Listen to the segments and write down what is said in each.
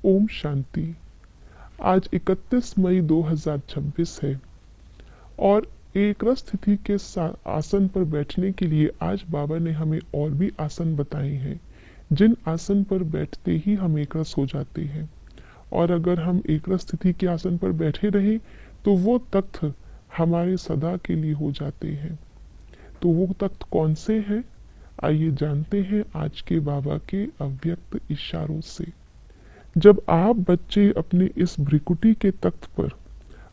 ओम शांति। आज 31 मई 2026 है और एक रस स्थिति के आसन पर बैठने के लिए आज बाबा ने हमें और भी आसन बताए हैं, जिन आसन पर बैठते ही हम एक रस हो जाते हैं। और अगर हम एक रस स्थिति के आसन पर बैठे रहें तो वो तख्त हमारे सदा के लिए हो जाते हैं। तो वो तख्त कौन से हैं? आइए जानते हैं आज के बाबा के अव्यक्त इशारों से। जब आप बच्चे अपने इस भ्रिकुटी के तख्त पर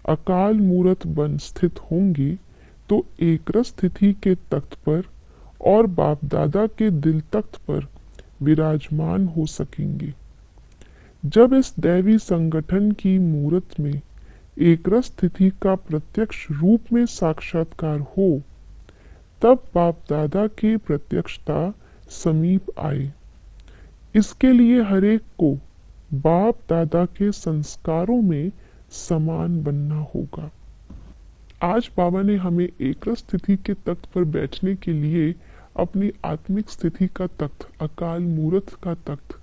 अकाल मूरत बन स्थित होंगे तो एक रस स्थिति के तख्त पर और बाप दादा के दिल तख्त पर विराजमान हो सकेंगे। जब इस दैवी संगठन की मूरत में एक रस स्थिति का प्रत्यक्ष रूप में साक्षात्कार हो, तब बाप दादा की प्रत्यक्षता समीप आए। इसके लिए हरेक को बाप दादा के संस्कारों में समान बनना होगा। आज बाबा ने हमें एक रस स्थिति के तख्त पर बैठने के लिए अपनी आत्मिक स्थिति का तख्त, अकाल मूरत का तख्त,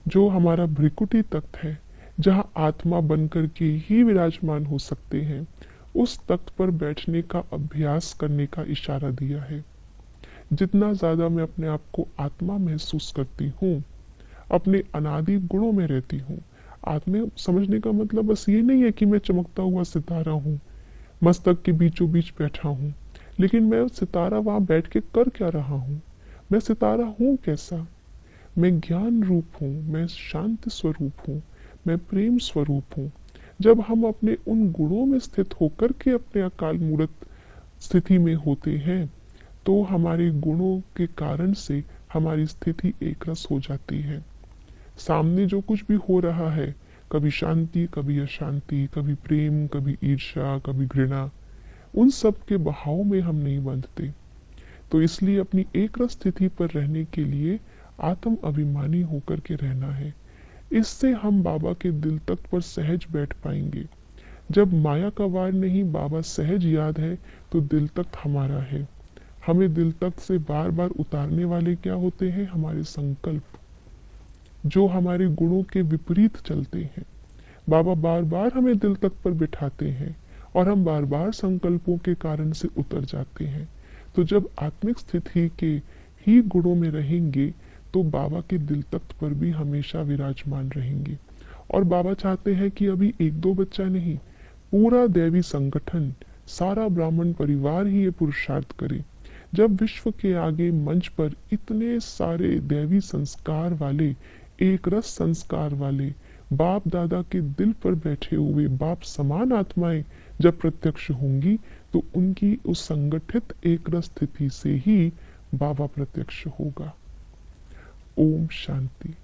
जो हमारा भ्रिकुटी तख्त है, जहां आत्मा बनकर के ही विराजमान हो सकते हैं, उस तख्त पर बैठने का अभ्यास करने का इशारा दिया है। जितना ज्यादा मैं अपने आप को आत्मा महसूस करती हूँ, अपने अनादि गुणों में रहती हूँ। आत्मा समझने का मतलब बस ये नहीं है कि मैं चमकता हुआ सितारा हूँ, मस्तक के बीचों बीच बैठा हूँ, लेकिन मैं सितारा वहां बैठ के कर क्या रहा हूँ? मैं सितारा हूँ कैसा? मैं ज्ञान रूप हूँ, मैं शांति स्वरूप हूँ, मैं प्रेम स्वरूप हूँ। जब हम अपने उन गुणों में स्थित होकर के अपने अकाल मूर्त स्थिति में होते हैं, तो हमारे गुणों के कारण से हमारी स्थिति एक रस हो जाती है। सामने जो कुछ भी हो रहा है, कभी शांति, कभी अशांति, कभी प्रेम, कभी ईर्ष्या, कभी घृणा, उन सब के बहाव में हम नहीं बंधते। तो इसलिए अपनी एक रस स्थिति पर रहने के लिए आत्म अभिमानी होकर के रहना है। इससे हम बाबा के दिल तख्त पर सहज बैठ पाएंगे। जब माया का वार नहीं, बाबा सहज याद है, तो दिल तख्त हमारा है। हमें दिल तख्त से बार बार उतारने वाले क्या होते हैं? हमारे संकल्प, जो हमारे गुणों के विपरीत चलते हैं। बाबा बार बार हमें दिल तख्त पर बिठाते हैं और हम बार बार संकल्पों के कारण से उतर जाते हैं। तो जब आत्मिक स्थिति के ही गुणों में रहेंगे तो बाबा के दिल तख्त पर भी हमेशा विराजमान रहेंगे। और बाबा चाहते हैं कि अभी एक दो बच्चा नहीं, पूरा दैवी संगठन, सारा ब्राह्मण परिवार ही ये पुरुषार्थ करे। जब विश्व के आगे मंच पर इतने सारे दैवी संस्कार वाले, एक रस संस्कार वाले, बाप दादा के दिल पर बैठे हुए बाप समान आत्माएं जब प्रत्यक्ष होंगी, तो उनकी उस संगठित एक रस स्थिति से ही बाबा प्रत्यक्ष होगा। ओम शांति।